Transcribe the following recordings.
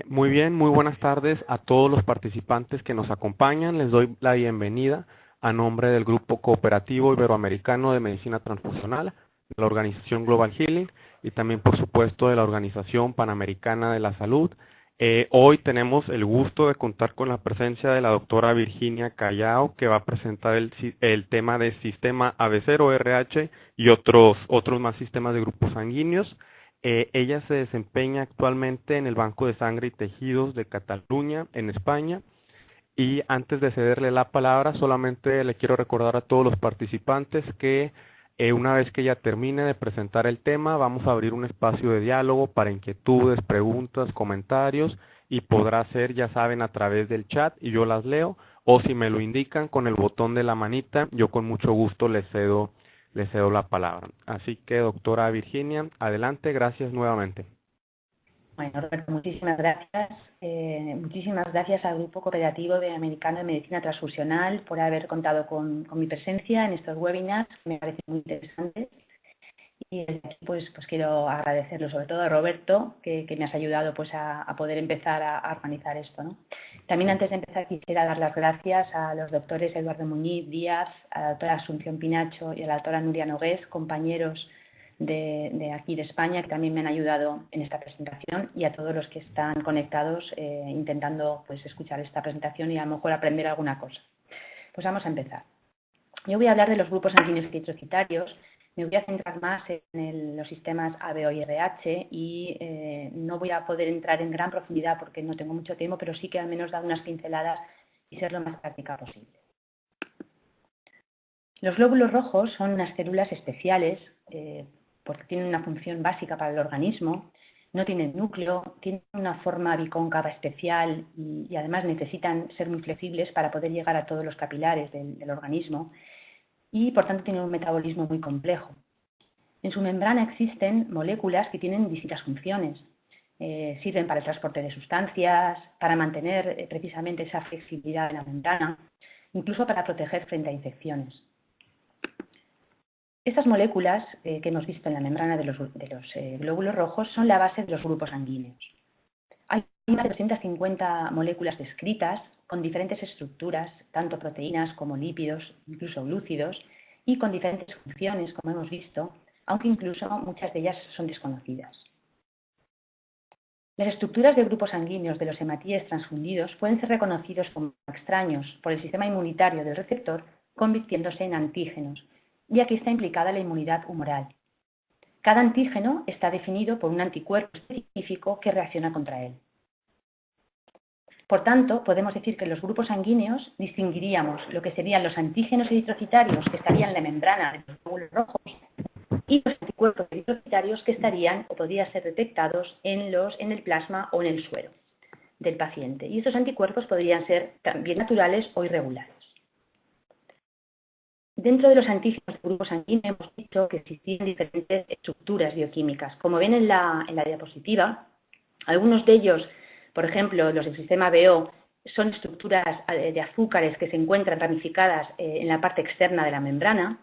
Muy bien, muy buenas tardes a todos los participantes que nos acompañan. Les doy la bienvenida a nombre del Grupo Cooperativo Iberoamericano de Medicina Transfusional, de la Organización Global Healing y también, por supuesto, de la Organización Panamericana de la Salud. Hoy tenemos el gusto de contar con la presencia de la doctora Virginia Callao, que va a presentar el tema de sistema AB0, RH y otros más sistemas de grupos sanguíneos. Ella se desempeña actualmente en el Banco de Sangre y Tejidos de Cataluña, en España. Y antes de cederle la palabra, solamente le quiero recordar a todos los participantes que una vez que ella termine de presentar el tema, vamos a abrir un espacio de diálogo para inquietudes, preguntas, comentarios, y podrá ser, ya saben, a través del chat y yo las leo, o si me lo indican con el botón de la manita, yo con mucho gusto les cedo la palabra. Así que, doctora Virginia, adelante, gracias nuevamente. Bueno, Roberto, muchísimas gracias. Muchísimas gracias al Grupo Cooperativo Iberoamericano de Medicina Transfusional por haber contado con mi presencia en estos webinars, que me parecen muy interesantes. Y desde aquí pues quiero agradecerlo sobre todo a Roberto, que me has ayudado pues a poder empezar a organizar esto, ¿no? También antes de empezar quisiera dar las gracias a los doctores Eduardo Muñiz Díaz, a la doctora Asunción Pinacho y a la doctora Nuria Nogués, compañeros de aquí de España, que también me han ayudado en esta presentación, y a todos los que están conectados intentando pues escuchar esta presentación y a lo mejor aprender alguna cosa. Pues vamos a empezar. Yo voy a hablar de los grupos sanguíneos eritrocitarios. Me voy a centrar más en los sistemas ABO y RH y no voy a poder entrar en gran profundidad porque no tengo mucho tiempo, pero sí que al menos dar unas pinceladas y ser lo más práctica posible. Los glóbulos rojos son unas células especiales porque tienen una función básica para el organismo, no tienen núcleo, tienen una forma bicóncava especial y además necesitan ser muy flexibles para poder llegar a todos los capilares del organismo y por tanto tienen un metabolismo muy complejo. En su membrana existen moléculas que tienen distintas funciones. Sirven para el transporte de sustancias, para mantener precisamente esa flexibilidad de la membrana, incluso para proteger frente a infecciones. Estas moléculas que hemos visto en la membrana de los glóbulos rojos son la base de los grupos sanguíneos. Hay más de 250 moléculas descritas con diferentes estructuras, tanto proteínas como lípidos, incluso glúcidos, y con diferentes funciones, como hemos visto, aunque incluso muchas de ellas son desconocidas. Las estructuras de grupos sanguíneos de los hematíes transfundidos pueden ser reconocidos como extraños por el sistema inmunitario del receptor, convirtiéndose en antígenos, y aquí está implicada la inmunidad humoral. Cada antígeno está definido por un anticuerpo específico que reacciona contra él. Por tanto, podemos decir que en los grupos sanguíneos distinguiríamos lo que serían los antígenos eritrocitarios que estarían en la membrana de los glóbulos rojos y los anticuerpos eritrocitarios que estarían o podrían ser detectados en el plasma o en el suero del paciente. Y estos anticuerpos podrían ser también naturales o irregulares. Dentro de los antígenos del grupo sanguíneo hemos dicho que existían diferentes estructuras bioquímicas. Como ven en la diapositiva, algunos de ellos, por ejemplo, los del sistema BO, son estructuras de azúcares que se encuentran ramificadas en la parte externa de la membrana.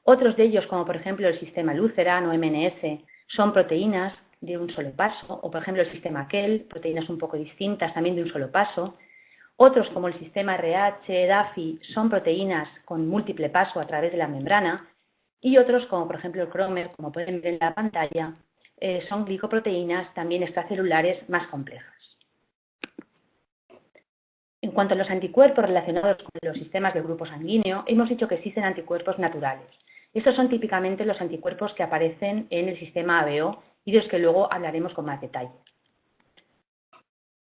Otros de ellos, como por ejemplo el sistema Lutheran o MNS, son proteínas de un solo paso, o por ejemplo el sistema KEL, proteínas un poco distintas también de un solo paso. Otros, como el sistema RH, DAFI, son proteínas con múltiple paso a través de la membrana, y otros, como por ejemplo el Cromer, como pueden ver en la pantalla, son glicoproteínas también extracelulares más complejas. En cuanto a los anticuerpos relacionados con los sistemas del grupo sanguíneo, hemos dicho que existen anticuerpos naturales. Estos son típicamente los anticuerpos que aparecen en el sistema ABO y de los que luego hablaremos con más detalle.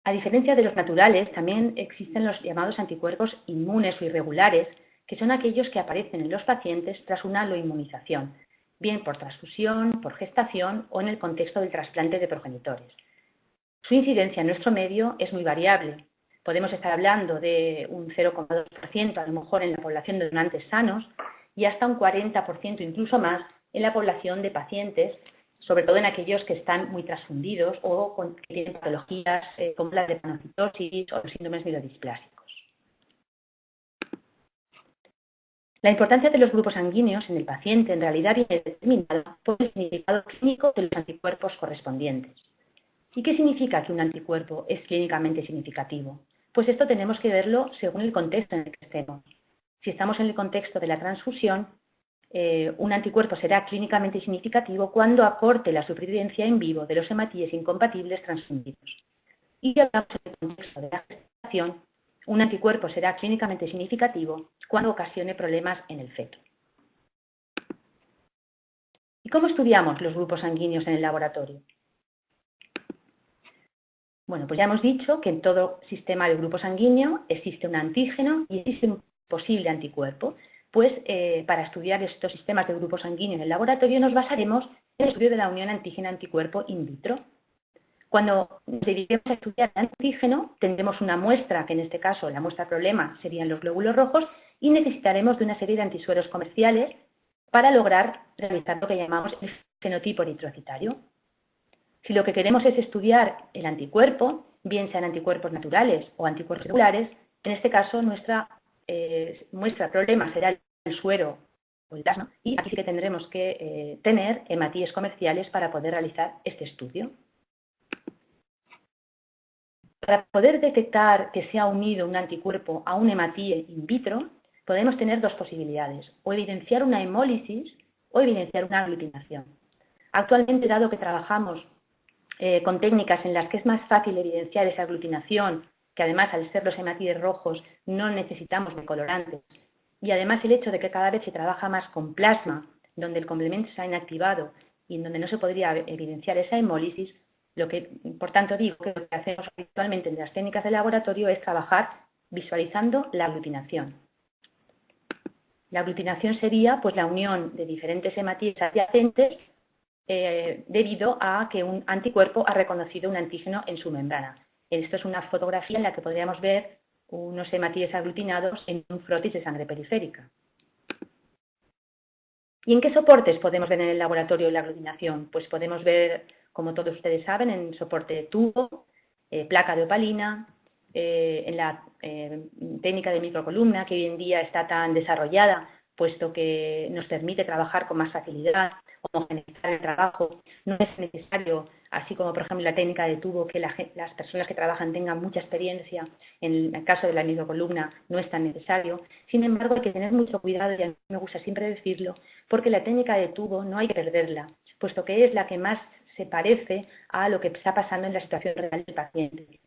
A diferencia de los naturales, también existen los llamados anticuerpos inmunes o irregulares, que son aquellos que aparecen en los pacientes tras una aloinmunización, bien por transfusión, por gestación o en el contexto del trasplante de progenitores. Su incidencia en nuestro medio es muy variable. Podemos estar hablando de un 0,2% a lo mejor en la población de donantes sanos y hasta un 40%, incluso más, en la población de pacientes, sobre todo en aquellos que están muy transfundidos o que tienen patologías como la drepanocitosis o los síndromes mielodisplásicos. La importancia de los grupos sanguíneos en el paciente en realidad viene determinada por el significado clínico de los anticuerpos correspondientes. ¿Y qué significa que un anticuerpo es clínicamente significativo? Pues esto tenemos que verlo según el contexto en el que estemos. Si estamos en el contexto de la transfusión, un anticuerpo será clínicamente significativo cuando aporte la supervivencia en vivo de los hematíes incompatibles transfundidos. Y si hablamos en el contexto de la gestación, un anticuerpo será clínicamente significativo cuando ocasione problemas en el feto. ¿Y cómo estudiamos los grupos sanguíneos en el laboratorio? Bueno, pues ya hemos dicho que en todo sistema de grupo sanguíneo existe un antígeno y existe un posible anticuerpo. Pues para estudiar estos sistemas de grupo sanguíneo en el laboratorio nos basaremos en el estudio de la unión antígeno-anticuerpo in vitro. Cuando nos dediquemos a estudiar el antígeno, tendremos una muestra, que en este caso la muestra problema serían los glóbulos rojos, y necesitaremos de una serie de antisueros comerciales para lograr realizar lo que llamamos el fenotipo eritrocitario. Si lo que queremos es estudiar el anticuerpo, bien sean anticuerpos naturales o anticuerpos celulares, en este caso nuestra muestra problema será el suero o el plasma, y aquí sí que tendremos que tener hematíes comerciales para poder realizar este estudio. Para poder detectar que se ha unido un anticuerpo a un hematíe in vitro, podemos tener dos posibilidades, o evidenciar una hemólisis o evidenciar una aglutinación. Actualmente, dado que trabajamos con técnicas en las que es más fácil evidenciar esa aglutinación, que además al ser los hematíes rojos no necesitamos de colorantes, y además el hecho de que cada vez se trabaja más con plasma, donde el complemento se ha inactivado y en donde no se podría evidenciar esa hemólisis, por tanto digo que lo que hacemos habitualmente en las técnicas de laboratorio es trabajar visualizando la aglutinación. La aglutinación sería pues la unión de diferentes hematíes adyacentes debido a que un anticuerpo ha reconocido un antígeno en su membrana. Esto es una fotografía en la que podríamos ver unos hematíes aglutinados en un frotis de sangre periférica. ¿Y en qué soportes podemos ver en el laboratorio la aglutinación? Pues podemos ver, como todos ustedes saben, en soporte de tubo, placa de opalina, en la técnica de microcolumna, que hoy en día está tan desarrollada, puesto que nos permite trabajar con más facilidad, homogeneizar el trabajo. No es necesario, así como por ejemplo la técnica de tubo, que las personas que trabajan tengan mucha experiencia. En el caso de la microcolumna no es tan necesario. Sin embargo, hay que tener mucho cuidado, y a mí me gusta siempre decirlo, porque la técnica de tubo no hay que perderla, puesto que es la que más se parece a lo que está pasando en la situación real del paciente.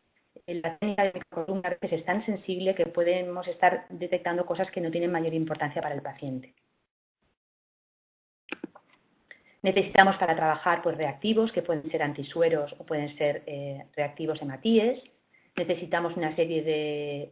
La técnica de microcolumna a veces es tan sensible que podemos estar detectando cosas que no tienen mayor importancia para el paciente. Necesitamos para trabajar pues, reactivos, que pueden ser antisueros o pueden ser reactivos hematíes. Necesitamos una serie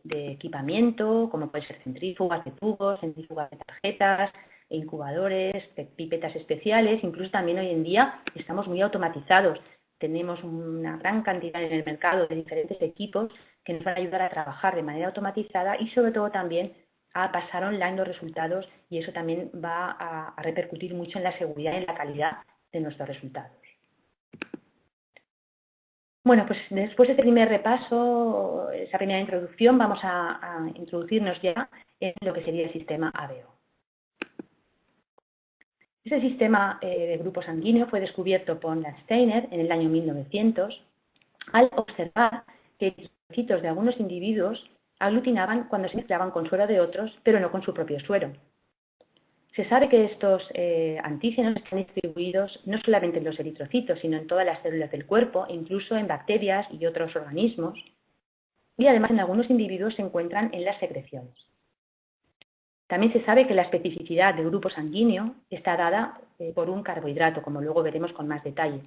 de equipamiento, como pueden ser centrífugas de tubos, centrífugas de tarjetas, incubadores, pipetas especiales. Incluso también hoy en día estamos muy automatizados. Tenemos una gran cantidad en el mercado de diferentes equipos que nos van a ayudar a trabajar de manera automatizada y sobre todo también a pasar online los resultados, y eso también va a repercutir mucho en la seguridad y en la calidad de nuestros resultados. Bueno, pues después de este primer repaso, esa primera introducción, vamos a introducirnos ya en lo que sería el sistema ABO. Ese sistema de grupo sanguíneo fue descubierto por Landsteiner en el año 1900 al observar que los eritrocitos de algunos individuos aglutinaban cuando se mezclaban con suero de otros, pero no con su propio suero. Se sabe que estos antígenos están distribuidos no solamente en los eritrocitos, sino en todas las células del cuerpo, e incluso en bacterias y otros organismos. Y además en algunos individuos se encuentran en las secreciones. También se sabe que la especificidad del grupo sanguíneo está dada por un carbohidrato, como luego veremos con más detalle.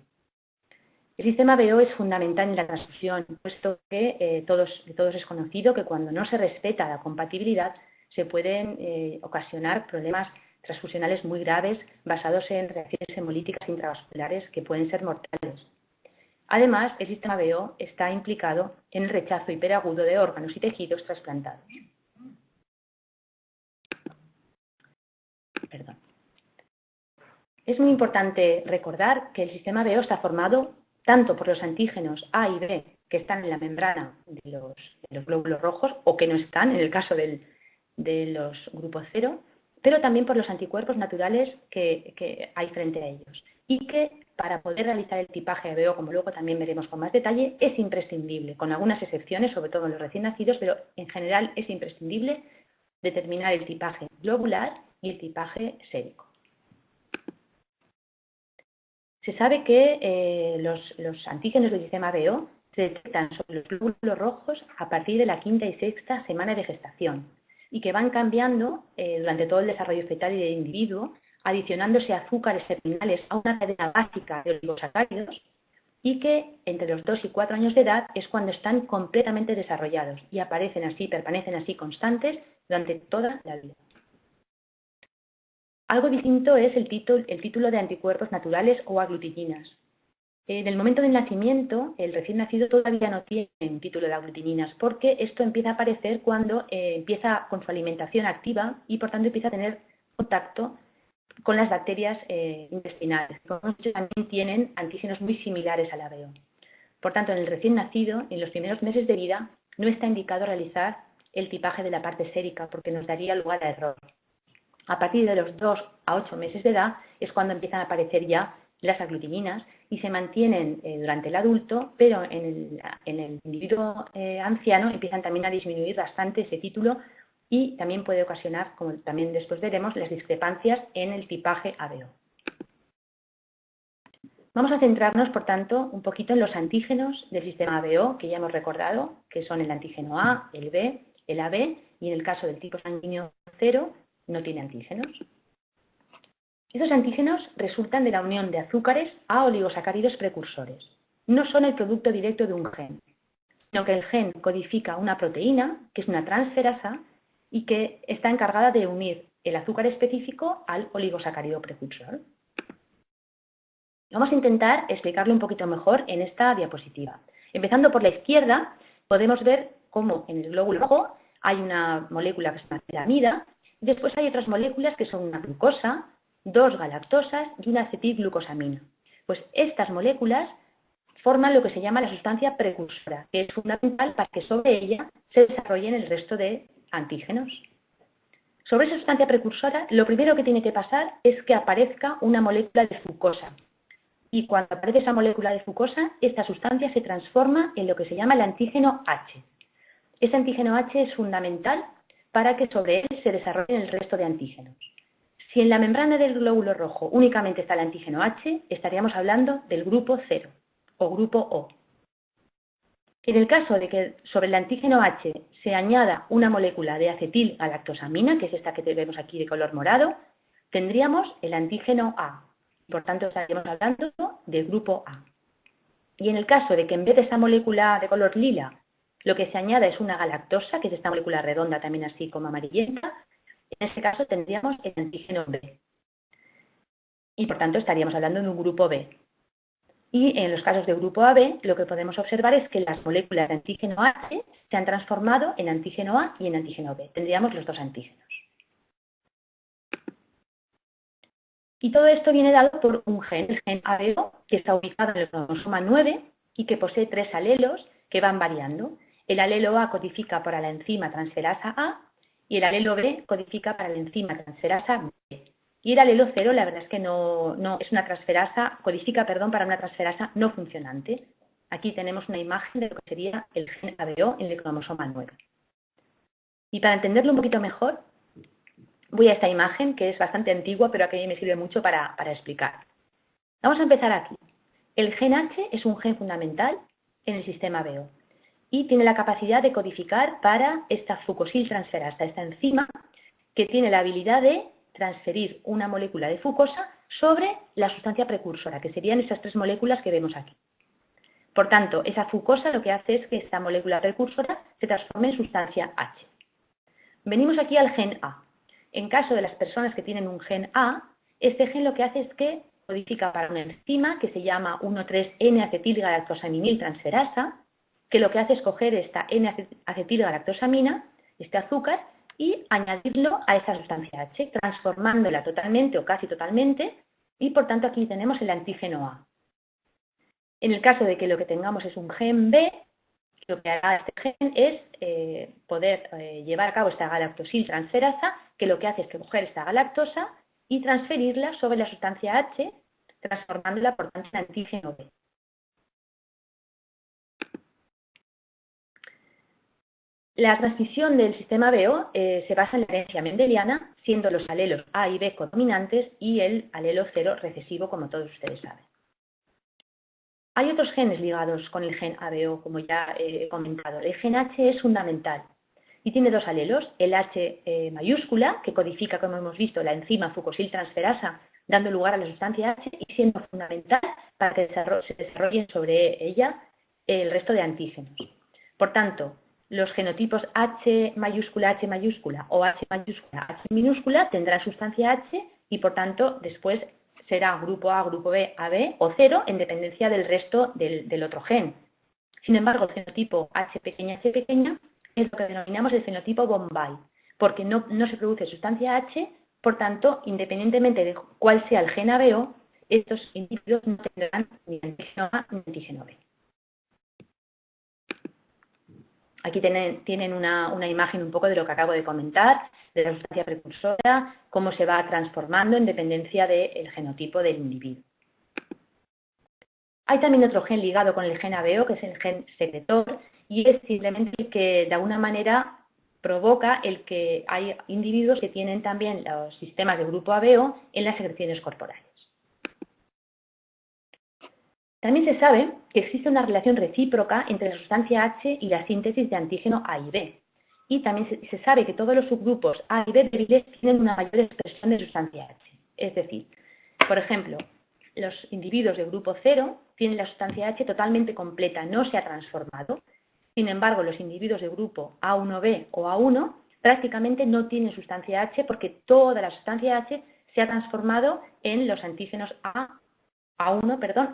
El sistema BO es fundamental en la transfusión, puesto que de todos es conocido que cuando no se respeta la compatibilidad se pueden ocasionar problemas transfusionales muy graves basados en reacciones hemolíticas intravasculares que pueden ser mortales. Además, el sistema BO está implicado en el rechazo hiperagudo de órganos y tejidos trasplantados. Perdón. Es muy importante recordar que el sistema BO está formado tanto por los antígenos A y B que están en la membrana de los glóbulos rojos o que no están, en el caso de los grupos 0, pero también por los anticuerpos naturales que hay frente a ellos. Y que para poder realizar el tipaje ABO, como luego también veremos con más detalle, es imprescindible, con algunas excepciones, sobre todo en los recién nacidos, pero en general es imprescindible determinar el tipaje globular y el tipaje sérico. Se sabe que los antígenos del sistema ABO se detectan sobre los glóbulos rojos a partir de la quinta y sexta semana de gestación y que van cambiando durante todo el desarrollo fetal y del individuo, adicionándose azúcares terminales a una cadena básica de oligosacáridos y que entre los 2 y 4 años de edad es cuando están completamente desarrollados y permanecen así constantes durante toda la vida. Algo distinto es el título de anticuerpos naturales o aglutininas. En el momento del nacimiento, el recién nacido todavía no tiene un título de aglutininas, porque esto empieza a aparecer cuando empieza con su alimentación activa y por tanto empieza a tener contacto con las bacterias intestinales, que también tienen antígenos muy similares al ABO. Por tanto, en el recién nacido, en los primeros meses de vida, no está indicado realizar el tipaje de la parte sérica, porque nos daría lugar a error. A partir de los 2 a 8 meses de edad es cuando empiezan a aparecer ya las aglutininas y se mantienen durante el adulto, pero en el individuo anciano empiezan también a disminuir bastante ese título y también puede ocasionar, como también después veremos, las discrepancias en el tipaje ABO. Vamos a centrarnos, por tanto, un poquito en los antígenos del sistema ABO, que ya hemos recordado, que son el antígeno A, el B, el AB, y en el caso del tipo sanguíneo 0, no tiene antígenos. Estos antígenos resultan de la unión de azúcares a oligosacáridos precursores. No son el producto directo de un gen, sino que el gen codifica una proteína, que es una transferasa, y que está encargada de unir el azúcar específico al oligosacárido precursor. Vamos a intentar explicarlo un poquito mejor en esta diapositiva. Empezando por la izquierda, podemos ver cómo en el glóbulo rojo hay una molécula que se llama tiramida, y después hay otras moléculas que son una glucosa, 2 galactosas y una acetilglucosamina. Pues estas moléculas forman lo que se llama la sustancia precursora, que es fundamental para que sobre ella se desarrollen el resto de antígenos. Sobre esa sustancia precursora, lo primero que tiene que pasar es que aparezca una molécula de fucosa. Y cuando aparece esa molécula de fucosa, esta sustancia se transforma en lo que se llama el antígeno H. Ese antígeno H es fundamental para que sobre él se desarrollen el resto de antígenos. Si en la membrana del glóbulo rojo únicamente está el antígeno H, estaríamos hablando del grupo 0 o grupo O. En el caso de que sobre el antígeno H se añada una molécula de acetilgalactosamina, que es esta que vemos aquí de color morado, tendríamos el antígeno A. Por tanto, estaríamos hablando del grupo A. Y en el caso de que en vez de esa molécula de color lila, lo que se añada es una galactosa, que es esta molécula redonda también así como amarillenta, en ese caso tendríamos el antígeno B. Y por tanto estaríamos hablando de un grupo B. Y en los casos de grupo AB, lo que podemos observar es que las moléculas de antígeno H se han transformado en antígeno A y en antígeno B. Tendríamos los dos antígenos. Y todo esto viene dado por un gen, el gen ABO, que está ubicado en el cromosoma 9 y que posee 3 alelos que van variando. El alelo A codifica para la enzima transferasa A y el alelo B codifica para la enzima transferasa B. Y el alelo 0, la verdad es que no es una transferasa, codifica, perdón, para una transferasa no funcionante. Aquí tenemos una imagen de lo que sería el gen ABO en el cromosoma 9. Y para entenderlo un poquito mejor, voy a esta imagen, que es bastante antigua, pero que a mí me sirve mucho para explicar. Vamos a empezar aquí. El gen H es un gen fundamental en el sistema ABO y tiene la capacidad de codificar para esta fucosiltransferasa, esta enzima que tiene la habilidad de transferir una molécula de fucosa sobre la sustancia precursora, que serían esas 3 moléculas que vemos aquí. Por tanto, esa fucosa lo que hace es que esta molécula precursora se transforme en sustancia H. Venimos aquí al gen A. En caso de las personas que tienen un gen A, este gen lo que hace es que codifica para una enzima que se llama 1,3-N-acetilgalactosaminiltransferasa, que lo que hace es coger esta N-acetilgalactosamina, este azúcar, y añadirlo a esa sustancia H, transformándola totalmente o casi totalmente, y por tanto aquí tenemos el antígeno A. En el caso de que lo que tengamos es un gen B, Lo que hará este gen es poder llevar a cabo esta galactosiltransferasa, que lo que hace es que coger esta galactosa y transferirla sobre la sustancia H, transformándola por tanto en antígeno B. La transmisión del sistema BO se basa en la herencia mendeliana, siendo los alelos A y B codominantes y el alelo 0 recesivo, como todos ustedes saben. Hay otros genes ligados con el gen ABO, como ya he comentado. El gen H es fundamental y tiene dos alelos, el H mayúscula, que codifica, como hemos visto, la enzima fucosiltransferasa, dando lugar a la sustancia H y siendo fundamental para que se desarrollen sobre ella el resto de antígenos. Por tanto, los genotipos H mayúscula o H mayúscula, H minúscula tendrán sustancia H y, por tanto, después será grupo A, grupo B, AB o 0 en dependencia del resto del otro gen. Sin embargo, el fenotipo H pequeña es lo que denominamos el fenotipo Bombay, porque no se produce sustancia H, por tanto, independientemente de cuál sea el gen ABO, estos individuos no tendrán ni antígeno A ni antígeno B. Aquí tienen una imagen un poco de lo que acabo de comentar, de la sustancia precursora, cómo se va transformando en dependencia del genotipo del individuo. Hay también otro gen ligado con el gen ABO, que es el gen secretor, y es simplemente el que de alguna manera provoca el que hay individuos que tienen también los sistemas de grupo ABO en las secreciones corporales. También se sabe que existe una relación recíproca entre la sustancia H y la síntesis de antígeno A y B. Y también se sabe que todos los subgrupos A y B débiles tienen una mayor expresión de sustancia H. Es decir, por ejemplo, los individuos de grupo 0 tienen la sustancia H totalmente completa, no se ha transformado. Sin embargo, los individuos de grupo A1B o A1 prácticamente no tienen sustancia H porque toda la sustancia H se ha transformado en los antígenos A1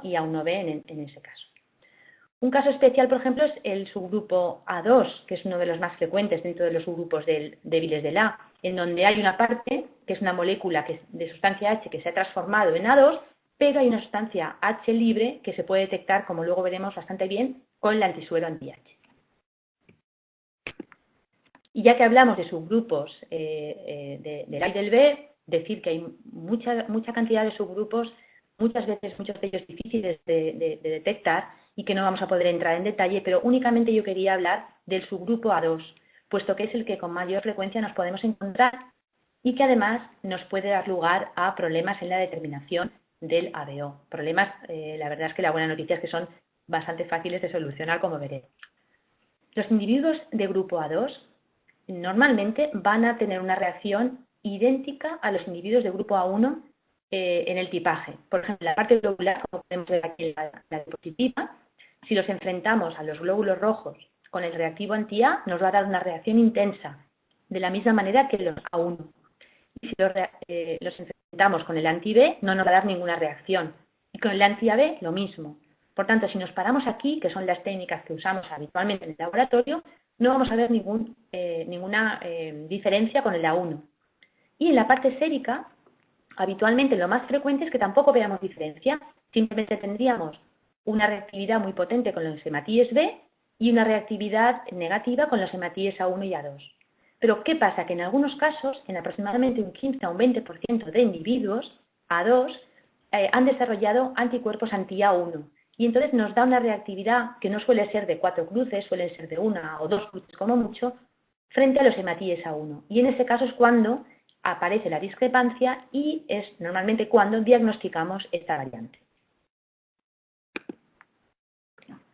y A1B en ese caso. Un caso especial, por ejemplo, es el subgrupo A2, que es uno de los más frecuentes dentro de los subgrupos débiles del A, en donde hay una parte, que es una molécula de sustancia H que se ha transformado en A2, pero hay una sustancia H libre que se puede detectar, como luego veremos bastante bien, con el antisuero anti-H. Y ya que hablamos de subgrupos del A y del B, decir que hay mucha cantidad de subgrupos, muchas veces muchos de ellos difíciles de detectar y que no vamos a poder entrar en detalle, pero únicamente yo quería hablar del subgrupo A2, puesto que es el que con mayor frecuencia nos podemos encontrar y que además nos puede dar lugar a problemas en la determinación del ABO. Problemas, la verdad es que la buena noticia es que son bastante fáciles de solucionar, como veremos. Los individuos de grupo A2 normalmente van a tener una reacción idéntica a los individuos de grupo A1 en el tipaje. Por ejemplo, la parte globular, como podemos ver aquí en la diapositiva, si los enfrentamos a los glóbulos rojos con el reactivo anti-A, nos va a dar una reacción intensa, de la misma manera que los A1. Y si los enfrentamos con el anti-B, no nos va a dar ninguna reacción. Y con el anti-AB, lo mismo. Por tanto, si nos paramos aquí, que son las técnicas que usamos habitualmente en el laboratorio, no vamos a ver ninguna diferencia con el A1. Y en la parte sérica, habitualmente lo más frecuente es que tampoco veamos diferencia, simplemente tendríamos una reactividad muy potente con los hematíes B y una reactividad negativa con los hematíes A1 y A2. Pero ¿qué pasa? Que en algunos casos, en aproximadamente un 15 a un 20% de individuos A2, han desarrollado anticuerpos anti-A1 y entonces nos da una reactividad que no suele ser de 4 cruces, suelen ser de 1 o 2 cruces como mucho, frente a los hematíes A1. Y en ese caso es cuando aparece la discrepancia y es normalmente cuando diagnosticamos esta variante.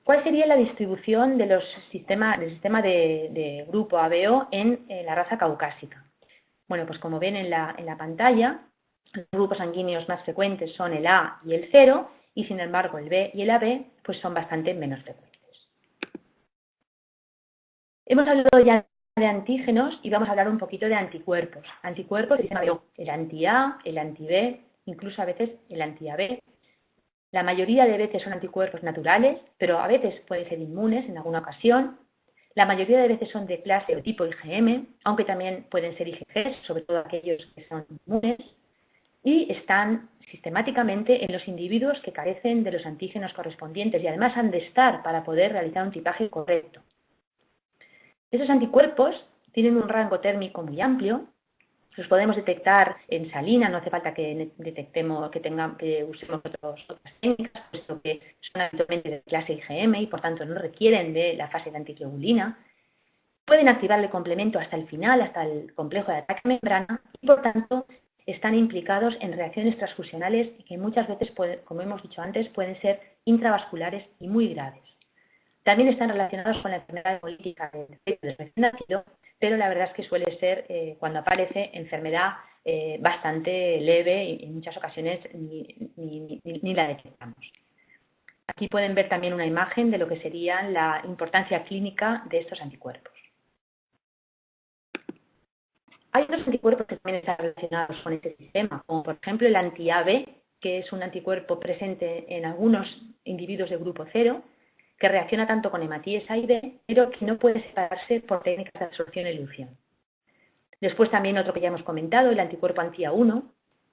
¿Cuál sería la distribución del sistema de grupo ABO en la raza caucásica? Bueno, pues como ven en la pantalla, los grupos sanguíneos más frecuentes son el A y el 0, y sin embargo el B y el AB pues son bastante menos frecuentes. Hemos hablado ya de antígenos y vamos a hablar un poquito de anticuerpos. Anticuerpos del sistema BO, el anti-A, el anti-B, incluso a veces el anti-AB. La mayoría de veces son anticuerpos naturales, pero a veces pueden ser inmunes en alguna ocasión. La mayoría de veces son de clase o tipo IgM, aunque también pueden ser IgG, sobre todo aquellos que son inmunes. y están sistemáticamente en los individuos que carecen de los antígenos correspondientes y además han de estar para poder realizar un tipaje correcto. Esos anticuerpos tienen un rango térmico muy amplio. Los podemos detectar en salina, no hace falta que detectemos, que usemos otras técnicas, puesto que son habitualmente de clase IgM y por tanto no requieren de la fase de antiglobulina. Pueden activar el complemento hasta el final, hasta el complejo de ataque a membrana y por tanto están implicados en reacciones transfusionales que muchas veces, como hemos dicho antes, pueden ser intravasculares y muy graves. También están relacionados con la enfermedad hemolítica del recién nacido, pero la verdad es que suele ser, cuando aparece, enfermedad bastante leve y en muchas ocasiones ni la detectamos. Aquí pueden ver también una imagen de lo que sería la importancia clínica de estos anticuerpos. Hay otros anticuerpos que también están relacionados con este sistema, como por ejemplo el anti-AB, que es un anticuerpo presente en algunos individuos de grupo 0, que reacciona tanto con hematíes A y B, pero que no puede separarse por técnicas de absorción y elución. Después también otro que ya hemos comentado, el anticuerpo anti-A1,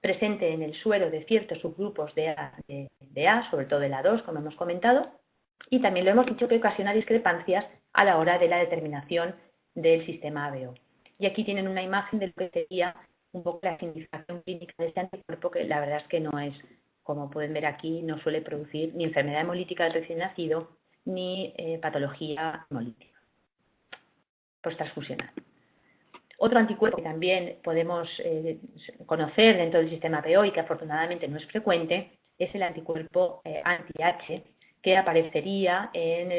presente en el suero de ciertos subgrupos de A, sobre todo el A2, como hemos comentado, y también lo hemos dicho que ocasiona discrepancias a la hora de la determinación del sistema ABO. Y aquí tienen una imagen de lo que sería un poco la significación clínica de este anticuerpo, que la verdad es que no es, como pueden ver aquí, no suele producir ni enfermedad hemolítica del recién nacido, ni patología hemolítica posttransfusional. Otro anticuerpo que también podemos conocer dentro del sistema ABO y que afortunadamente no es frecuente es el anticuerpo anti-H, que aparecería en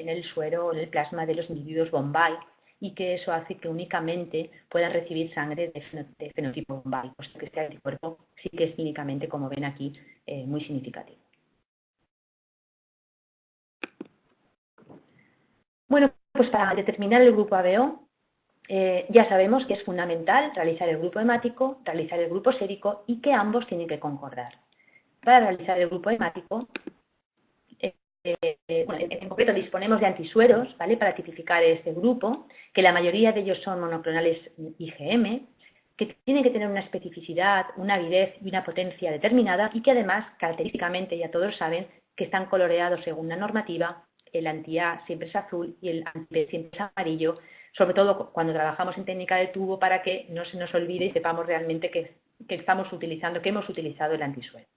el suero o en el plasma de los individuos Bombay, y que eso hace que únicamente puedan recibir sangre de fenotipo Bombay, puesto que este anticuerpo sí que es clínicamente, como ven aquí, muy significativo. Bueno, pues para determinar el grupo ABO, ya sabemos que es fundamental realizar el grupo hemático, realizar el grupo sérico y que ambos tienen que concordar. Para realizar el grupo hemático, en concreto disponemos de antisueros, ¿vale?, para tipificar este grupo, que la mayoría de ellos son monoclonales IgM, que tienen que tener una especificidad, una avidez y una potencia determinada y que además, característicamente, ya todos saben, que están coloreados según la normativa. El anti-A siempre es azul y el anti-B siempre es amarillo, sobre todo cuando trabajamos en técnica de tubo, para que no se nos olvide y sepamos realmente que hemos utilizado el antisuero.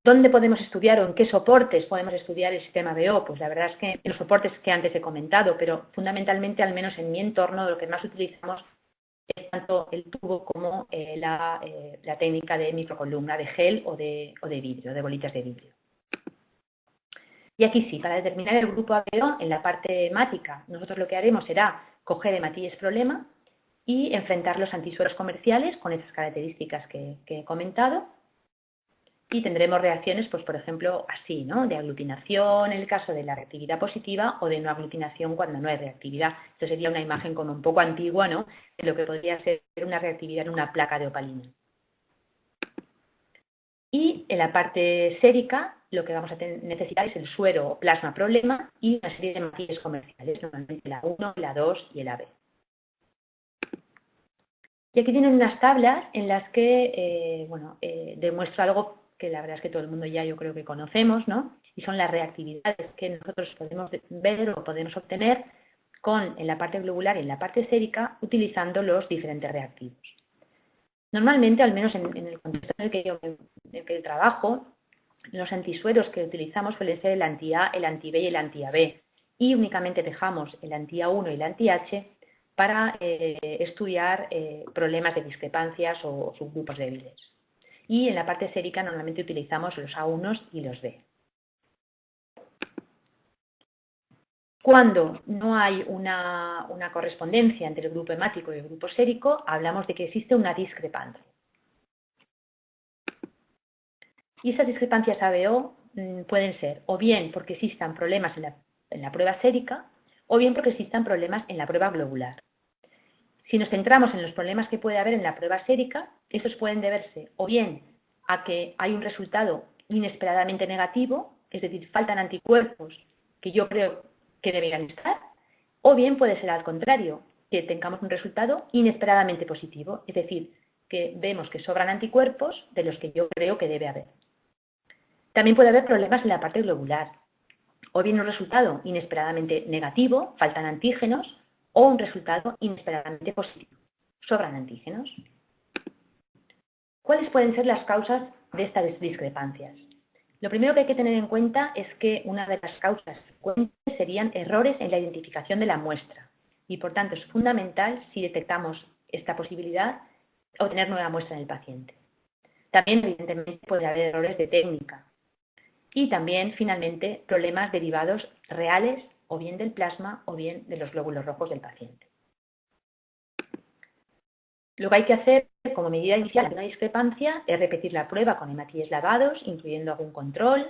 ¿Dónde podemos estudiar o en qué soportes podemos estudiar el sistema ABO? Pues la verdad es que en los soportes que antes he comentado, pero fundamentalmente, al menos en mi entorno, lo que más utilizamos es tanto el tubo como la técnica de microcolumna, de gel o de vidrio, de bolitas de vidrio. Y aquí sí, para determinar el grupo ABO, en la parte hemática, nosotros lo que haremos será coger hematíes problema y enfrentar los antisueros comerciales con esas características que he comentado. Y tendremos reacciones, pues por ejemplo, así, ¿no?, de aglutinación en el caso de la reactividad positiva o de no aglutinación cuando no hay reactividad. Esto sería una imagen como un poco antigua, ¿no?, de lo que podría ser una reactividad en una placa de opalina. Y en la parte sérica, lo que vamos a necesitar es el suero o plasma problema y una serie de hematíes comerciales, normalmente la 1, la 2 y el AB. Y aquí tienen unas tablas en las que demuestro algo que la verdad es que todo el mundo ya yo creo que conocemos, ¿no? Y son las reactividades que nosotros podemos ver o podemos obtener en la parte globular y en la parte sérica utilizando los diferentes reactivos. Normalmente, al menos en el contexto en el que yo trabajo, los antisueros que utilizamos suelen ser el anti-A, el anti-B y el anti-AB, y únicamente dejamos el anti-A1 y el anti-H para estudiar problemas de discrepancias o subgrupos débiles. Y en la parte sérica normalmente utilizamos los A1 y los B. Cuando no hay una correspondencia entre el grupo hemático y el grupo sérico, hablamos de que existe una discrepancia. Y esas discrepancias ABO pueden ser o bien porque existan problemas en la prueba sérica o bien porque existan problemas en la prueba globular. Si nos centramos en los problemas que puede haber en la prueba sérica, estos pueden deberse o bien a que hay un resultado inesperadamente negativo, es decir, faltan anticuerpos que yo creo que deberían estar, o bien puede ser al contrario, que tengamos un resultado inesperadamente positivo, es decir, que vemos que sobran anticuerpos de los que yo creo que debe haber. También puede haber problemas en la parte globular, o bien un resultado inesperadamente negativo, faltan antígenos, o un resultado inesperadamente positivo, sobran antígenos. ¿Cuáles pueden ser las causas de estas discrepancias? Lo primero que hay que tener en cuenta es que una de las causas frecuentes serían errores en la identificación de la muestra y, por tanto, es fundamental, si detectamos esta posibilidad, obtener nueva muestra en el paciente. También, evidentemente, puede haber errores de técnica y también, finalmente, problemas derivados reales o bien del plasma o bien de los glóbulos rojos del paciente. Lo que hay que hacer como medida inicial de una discrepancia es repetir la prueba con hematíes lavados, incluyendo algún control,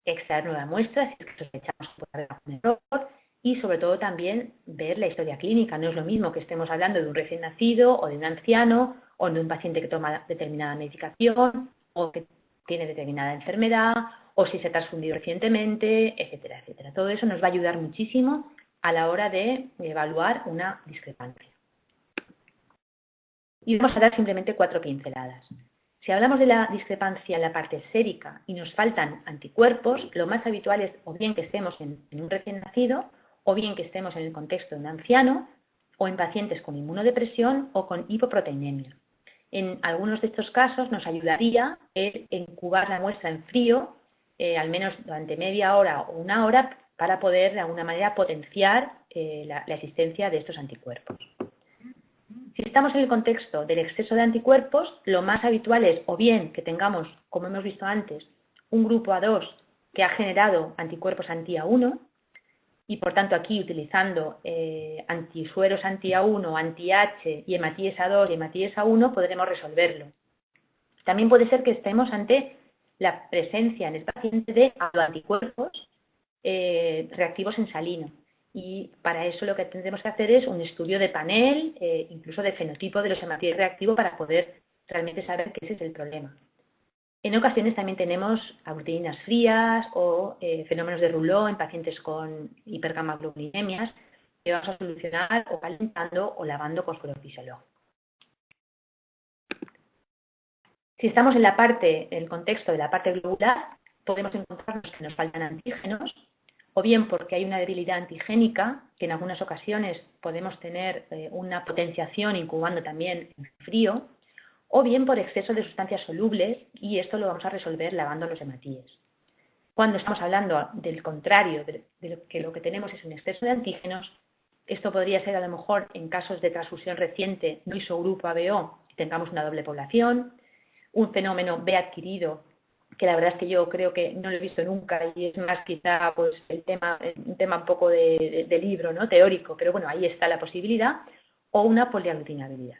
extraer nueva muestra si es que sospechamos que puede haber algún error y sobre todo también ver la historia clínica. No es lo mismo que estemos hablando de un recién nacido o de un anciano o de un paciente que toma determinada medicación o que tiene determinada enfermedad o si se ha transfundido recientemente, etcétera, etcétera. Todo eso nos va a ayudar muchísimo a la hora de evaluar una discrepancia. Y vamos a dar simplemente 4 pinceladas. Si hablamos de la discrepancia en la parte sérica y nos faltan anticuerpos, lo más habitual es o bien que estemos en un recién nacido, o bien que estemos en el contexto de un anciano, o en pacientes con inmunodepresión o con hipoproteinemia. En algunos de estos casos nos ayudaría el incubar la muestra en frío, al menos durante media hora o una hora, para poder de alguna manera potenciar la existencia de estos anticuerpos. Si estamos en el contexto del exceso de anticuerpos, lo más habitual es o bien que tengamos, como hemos visto antes, un grupo A2 que ha generado anticuerpos anti-A1 y por tanto aquí utilizando antisueros anti-A1, anti-H y hematíes A2 y hematíes A1 podremos resolverlo. También puede ser que estemos ante la presencia en el paciente de anticuerpos reactivos en salino. Y para eso lo que tendremos que hacer es un estudio de panel, incluso de fenotipo de los hematíes reactivos para poder realmente saber que ese es el problema. En ocasiones también tenemos aglutininas frías o fenómenos de Rouleau en pacientes con hipergamaglobulinemias que vamos a solucionar o calentando o lavando con suero fisiológico. Si estamos en el contexto de la parte globular, podemos encontrarnos que nos faltan antígenos, o bien porque hay una debilidad antigénica, que en algunas ocasiones podemos tener una potenciación incubando también en frío, o bien por exceso de sustancias solubles, y esto lo vamos a resolver lavando los hematíes. Cuando estamos hablando del contrario, de que lo que tenemos es un exceso de antígenos, esto podría ser a lo mejor en casos de transfusión reciente no isogrupo ABO, tengamos una doble población, un fenómeno B adquirido, que la verdad es que yo creo que no lo he visto nunca y es más quizá pues un tema un poco de libro, ¿no? Teórico, pero bueno, ahí está la posibilidad, o una poliaglutinabilidad.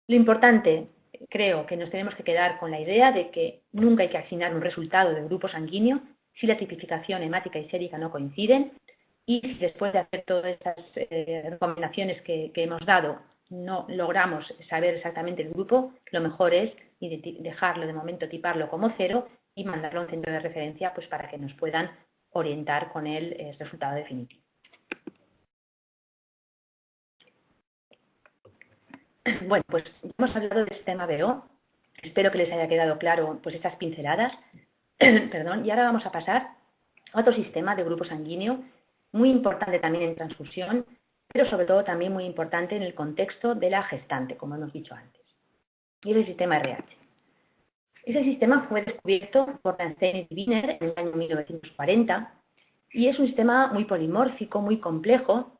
Lo importante, creo que nos tenemos que quedar con la idea de que nunca hay que asignar un resultado de grupo sanguíneo si la tipificación hemática y sérica no coinciden y si después de hacer todas estas recomendaciones que hemos dado no logramos saber exactamente el grupo, lo mejor es dejarlo de momento, tiparlo como 0 y mandarlo a un centro de referencia pues para que nos puedan orientar con el resultado definitivo. Bueno, pues hemos hablado del sistema BO. Espero que les haya quedado claro pues estas pinceladas. Perdón, y ahora vamos a pasar a otro sistema de grupo sanguíneo, muy importante también en transfusión, pero sobre todo también muy importante en el contexto de la gestante, como hemos dicho antes. Y es el sistema RH. Ese sistema fue descubierto por Lanstein y Wiener en el año 1940 y es un sistema muy polimórfico, muy complejo,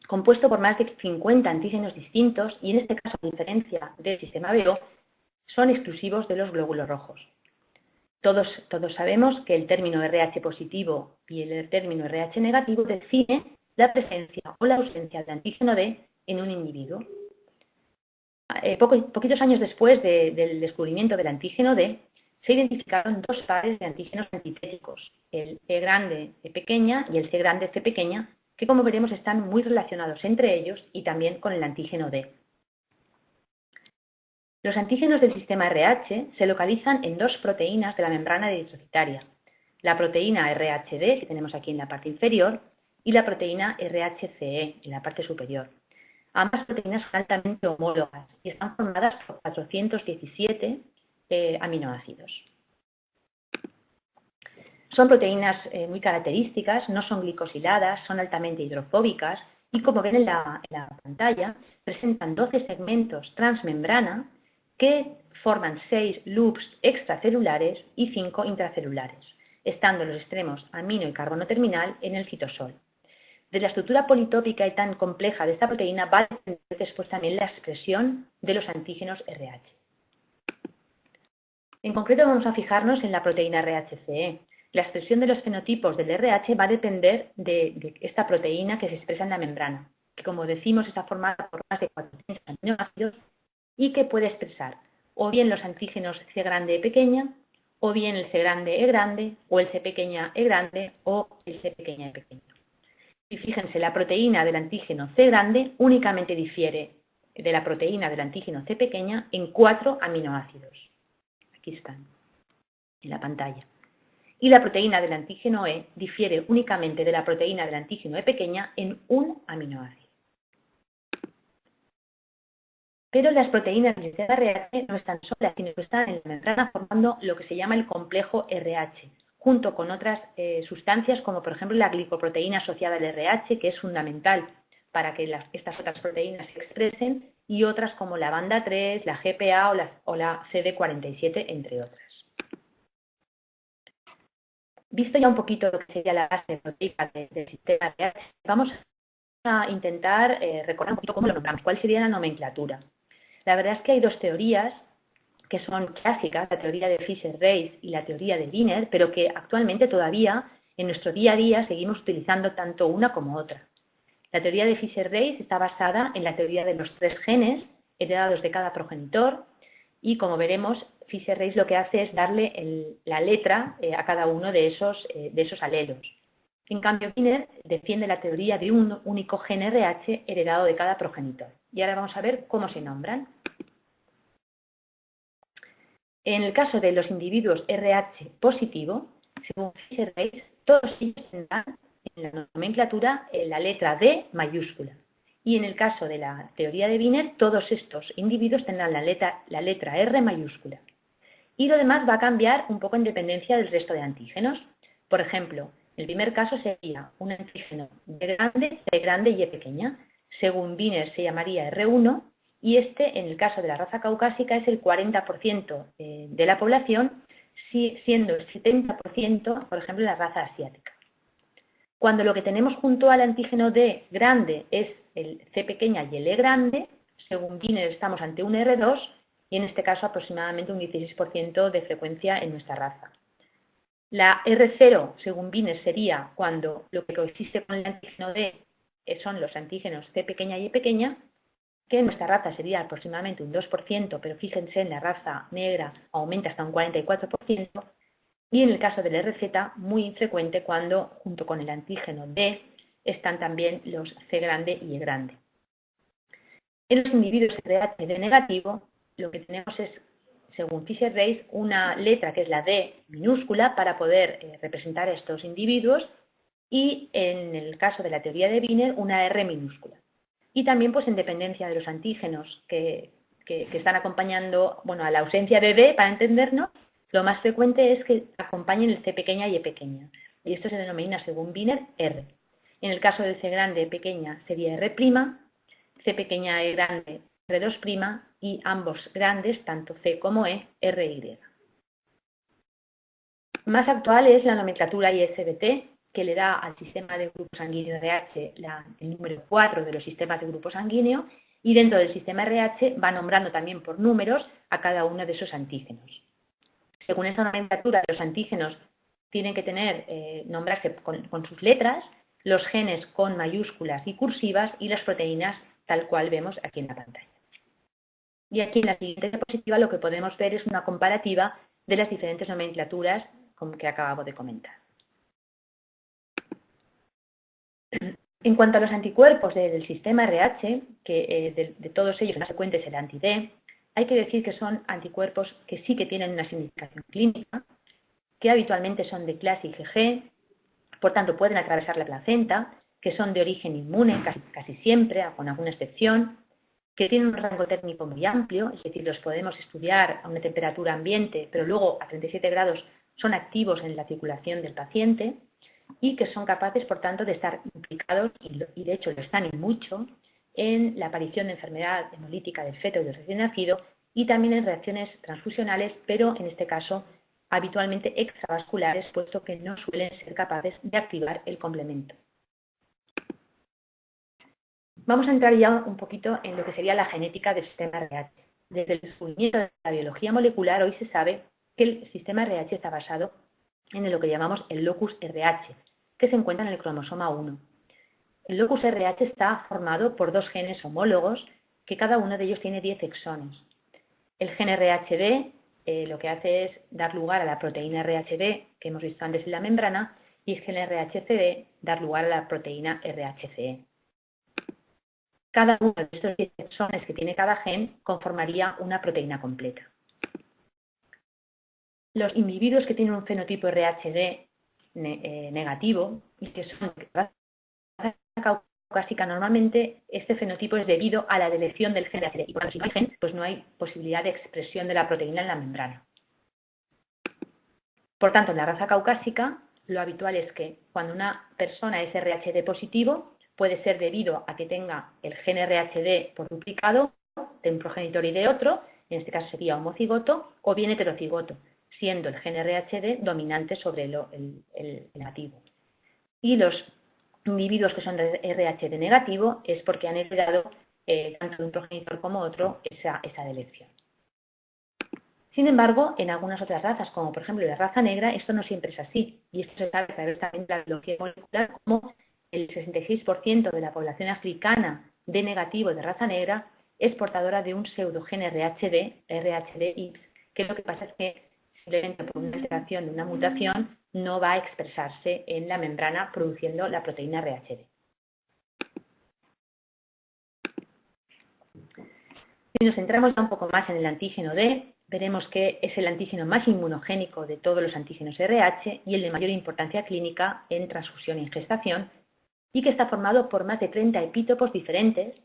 compuesto por más de 50 antígenos distintos y en este caso, a diferencia del sistema BO, son exclusivos de los glóbulos rojos. Todos sabemos que el término RH positivo y el término RH negativo define la presencia o la ausencia de antígeno D en un individuo. Poquitos años después del descubrimiento del antígeno D, se identificaron 2 pares de antígenos antitéticos, el E grande E pequeña y el C grande C pequeña, que como veremos están muy relacionados entre ellos y también con el antígeno D. Los antígenos del sistema RH se localizan en 2 proteínas de la membrana eritrocitaria, la proteína RHD, que tenemos aquí en la parte inferior, y la proteína RHCE, en la parte superior. Ambas proteínas son altamente homólogas y están formadas por 417 aminoácidos. Son proteínas muy características, no son glicosiladas, son altamente hidrofóbicas y, como ven en la pantalla, presentan 12 segmentos transmembrana que forman 6 loops extracelulares y 5 intracelulares, estando los extremos amino y carbono terminal en el citosol. De la estructura politópica y tan compleja de esta proteína va a depender después también la expresión de los antígenos RH. En concreto vamos a fijarnos en la proteína RHCE. La expresión de los fenotipos del RH va a depender de esta proteína que se expresa en la membrana, que, como decimos, está formada por más de 400 aminoácidos y que puede expresar o bien los antígenos C grande E pequeña, o bien el C grande E grande, o el C pequeña E grande, o el C pequeña E pequeña. Y fíjense, la proteína del antígeno C grande únicamente difiere de la proteína del antígeno C pequeña en 4 aminoácidos. Aquí están, en la pantalla. Y la proteína del antígeno E difiere únicamente de la proteína del antígeno E pequeña en 1 aminoácido. Pero las proteínas del sistema RH no están solas, sino que están en la membrana formando lo que se llama el complejo RH, junto con otras sustancias como por ejemplo la glicoproteína asociada al RH, que es fundamental para que estas otras proteínas se expresen, y otras como la banda 3, la GPA o la CD47, entre otras. Visto ya un poquito lo que sería la base proteica del sistema RH, vamos a intentar recordar un poquito cómo lo nombramos, cuál sería la nomenclatura. La verdad es que hay dos teorías que son clásicas, la teoría de Fisher-Race y la teoría de Wiener, pero que actualmente todavía en nuestro día a día seguimos utilizando tanto una como otra. La teoría de Fisher-Race está basada en la teoría de los 3 genes heredados de cada progenitor y, como veremos, Fisher-Race lo que hace es darle la letra a cada uno de esos alelos. En cambio, Wiener defiende la teoría de un único gen RH heredado de cada progenitor. Y ahora vamos a ver cómo se nombran. En el caso de los individuos RH positivo, según Fisher-Race, todos ellos tendrán en la nomenclatura la letra D mayúscula. Y en el caso de la teoría de Wiener, todos estos individuos tendrán la letra R mayúscula. Y lo demás va a cambiar un poco en dependencia del resto de antígenos. Por ejemplo, el primer caso sería un antígeno D grande, P grande y E pequeña. Según Wiener se llamaría R1 y este, en el caso de la raza caucásica, es el 40% de la población, siendo el 70%, por ejemplo, la raza asiática. Cuando lo que tenemos junto al antígeno D grande es el C pequeña y el E grande, según Wiener estamos ante un R2 y en este caso aproximadamente un 16% de frecuencia en nuestra raza. La R0, según Wiener, sería cuando lo que coexiste con el antígeno D son los antígenos C pequeña y E pequeña, que en nuestra raza sería aproximadamente un 2%, pero fíjense, en la raza negra aumenta hasta un 44%, y en el caso del RZ, muy infrecuente cuando junto con el antígeno D están también los C grande y E grande. En los individuos RH negativo, lo que tenemos es, según Fisher-Race, una letra que es la D minúscula para poder representar a estos individuos y en el caso de la teoría de Wiener una R minúscula. Y también pues en dependencia de los antígenos que están acompañando, bueno, a la ausencia de D, para entendernos, lo más frecuente es que acompañen el C pequeña y E pequeña. Y esto se denomina, según Wiener, R. En el caso del C grande E pequeña sería R', C pequeña E grande R2' y ambos grandes, tanto C como E, RY. Más actual es la nomenclatura ISBT, que le da al sistema de grupo sanguíneo RH el número 4 de los sistemas de grupo sanguíneo, y dentro del sistema RH va nombrando también por números a cada uno de esos antígenos. Según esta nomenclatura, los antígenos tienen que nombrarse con sus letras, los genes con mayúsculas y cursivas y las proteínas tal cual vemos aquí en la pantalla. Y aquí en la siguiente diapositiva lo que podemos ver es una comparativa de las diferentes nomenclaturas que acabamos de comentar. En cuanto a los anticuerpos del sistema RH, que de todos ellos más frecuente es el anti-D, hay que decir que son anticuerpos que sí que tienen una significación clínica, que habitualmente son de clase IgG, por tanto pueden atravesar la placenta, que son de origen inmune casi siempre, con alguna excepción, que tienen un rango térmico muy amplio, es decir, los podemos estudiar a una temperatura ambiente, pero luego a 37 grados son activos en la circulación del paciente y que son capaces, por tanto, de estar implicados, y de hecho lo están y mucho, en la aparición de enfermedad hemolítica del feto y del recién nacido y también en reacciones transfusionales, pero en este caso habitualmente extravasculares, puesto que no suelen ser capaces de activar el complemento. Vamos a entrar ya un poquito en lo que sería la genética del sistema RH. Desde el descubrimiento de la biología molecular, hoy se sabe que el sistema RH está basado en lo que llamamos el locus RH, que se encuentra en el cromosoma 1. El locus RH está formado por dos genes homólogos, que cada uno de ellos tiene 10 exones. El gen RHD lo que hace es dar lugar a la proteína RHD, que hemos visto antes en la membrana, y el gen RHCD dar lugar a la proteína RHCE. Cada uno de estos 10 exones que tiene cada gen conformaría una proteína completa. Los individuos que tienen un fenotipo RHD negativo y que son de raza caucásica, normalmente este fenotipo es debido a la deleción del gen RHD. Y cuando si no hay gen, pues no hay posibilidad de expresión de la proteína en la membrana. Por tanto, en la raza caucásica, lo habitual es que cuando una persona es RHD positivo, puede ser debido a que tenga el gen RHD por duplicado de un progenitor y de otro, en este caso sería homocigoto, o bien heterocigoto, siendo el gen RHD dominante sobre el negativo. Y los individuos que son RHD negativo es porque han heredado tanto de un progenitor como otro esa deleción. Sin embargo, en algunas otras razas, como por ejemplo la raza negra, esto no siempre es así, y esto se sabe a través también de la biología molecular, como el 66% de la población africana de negativo de raza negra es portadora de un pseudogen RHDX, que lo que pasa es que simplemente por una alteración de una mutación no va a expresarse en la membrana produciendo la proteína RHD. Si nos centramos ya un poco más en el antígeno D, veremos que es el antígeno más inmunogénico de todos los antígenos RH y el de mayor importancia clínica en transfusión y en gestación, y que está formado por más de 30 epítopos diferentes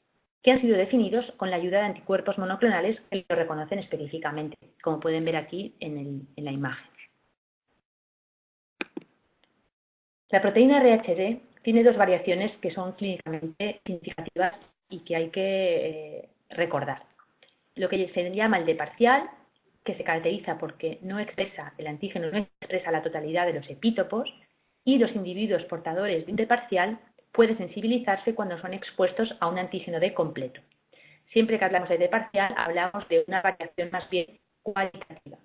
que han sido definidos con la ayuda de anticuerpos monoclonales que lo reconocen específicamente, como pueden ver aquí en la imagen. La proteína RHD tiene dos variaciones que son clínicamente significativas y que hay que recordar. Lo que se llama el D parcial, que se caracteriza porque el antígeno no expresa la totalidad de los epítopos, y los individuos portadores de un D parcial pueden sensibilizarse cuando son expuestos a un antígeno D completo. Siempre que hablamos de D parcial, hablamos de una variación más bien cualitativa.